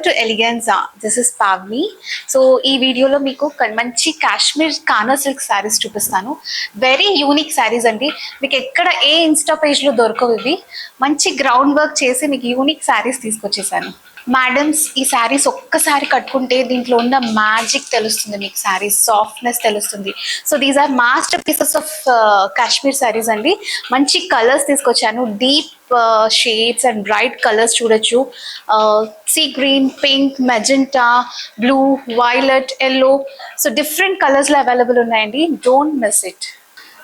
To ఎలిగెన్సా. This is Pavni. So ఈ వీడియోలో మీకు మంచి కాశ్మీర్ కానా సిల్క్ శారీస్ చూపిస్తాను. వెరీ యూనిక్ శారీస్ అండి. మీకు ఎక్కడ ఏ ఇన్స్టా పేజ్లో దొరకవు ఇవి. మంచి గ్రౌండ్ వర్క్ చేసి మీకు యూనిక్ శారీస్ తీసుకొచ్చేసాను. మేడమ్స్, ఈ శారీస్ ఒక్కసారి కట్టుకుంటే దీంట్లో ఉన్న మ్యాజిక్ తెలుస్తుంది, మీకు శారీస్ సాఫ్ట్నెస్ తెలుస్తుంది. So these are masterpieces of Kashmir saris అండి. మంచి కలర్స్ తీసుకొచ్చాను, deep shades and bright colours చూడొచ్చు. See green, pink, magenta, blue, violet, yellow. So different కలర్స్లో అవైలబుల్ ఉన్నాయండి. Don't miss it.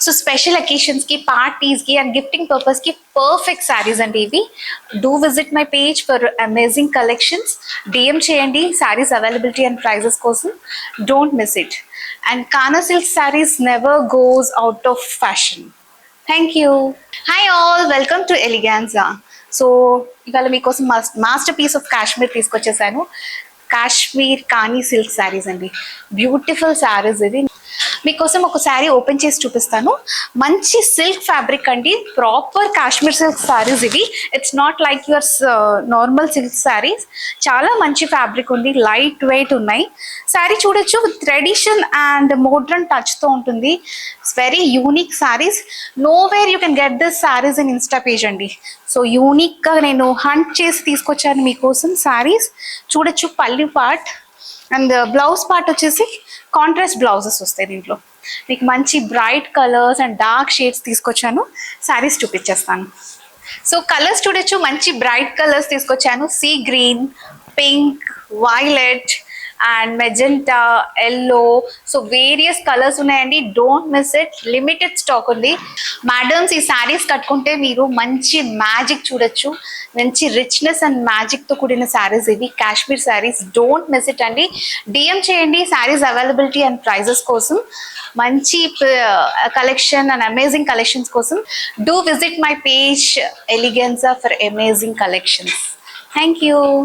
So special అకేషన్స్కి, పార్టీస్కి అండ్ గిఫ్టింగ్ పర్పస్కి పర్ఫెక్ట్ శారీస్ అండి ఇవి. Do visit my page for amazing collections. DM చేయండి saris availability and prices కోసం. Don't miss it. అండ్ కానా silk saris never goes out of fashion. Thank you. Hi all, welcome to Eleganza. So ఇవాళ మీకోసం masterpiece of Kashmir తీసుకొచ్చేసాను. కాశ్మీర్ కానీ silk saris అండి. Beautiful saris ఇది. మీకోసం ఒక శారీ ఓపెన్ చేసి చూపిస్తాను. మంచి సిల్క్ ఫ్యాబ్రిక్ అండి, ప్రాపర్ కాశ్మీర్ సిల్క్ శారీస్ ఇవి. It's not like your normal silk saris. చాలా మంచి ఫ్యాబ్రిక్ ఉంది, లైట్ వెయిట్ ఉన్నాయి. శారీ చూడొచ్చు, ట్రెడిషన్ అండ్ మోడ్రన్ టచ్తో ఉంటుంది. It's very unique saris. Nowhere you can get this saris in insta page అండి. సో యూనిక్గా నేను హంట్ చేసి తీసుకొచ్చాను మీకోసం శారీస్. చూడొచ్చు పల్లి పార్ట్ అండ్ బ్లౌజ్ పార్ట్ వచ్చేసి కాంట్రాస్ట్ బ్లౌజెస్ వస్తాయి దీంట్లో. మీకు మంచి bright colours and dark shades తీసుకొచ్చాను. శారీస్ చూపించేస్తాను. సో కలర్స్ చూడొచ్చు, మంచి బ్రైట్ కలర్స్ తీసుకొచ్చాను. See green, pink, violet and magenta, yellow. So various colours ఉన్నాయండి. Don't miss it. Limited stock ఉంది. మేడమ్స్, ఈ శారీస్ కట్టుకుంటే మీరు మంచి మ్యాజిక్ చూడొచ్చు. మంచి రిచ్నెస్ అండ్ మ్యాజిక్తో కూడిన శారీస్ ఇవి, Kashmir saris. Don't miss it అండి. డిఎం చేయండి శారీస్ అవైలబిలిటీ అండ్ ప్రైజెస్ కోసం. మంచి కలెక్షన్ అండ్ అమేజింగ్ కలెక్షన్స్ కోసం do visit my page Eleganza for amazing collections. Thank you.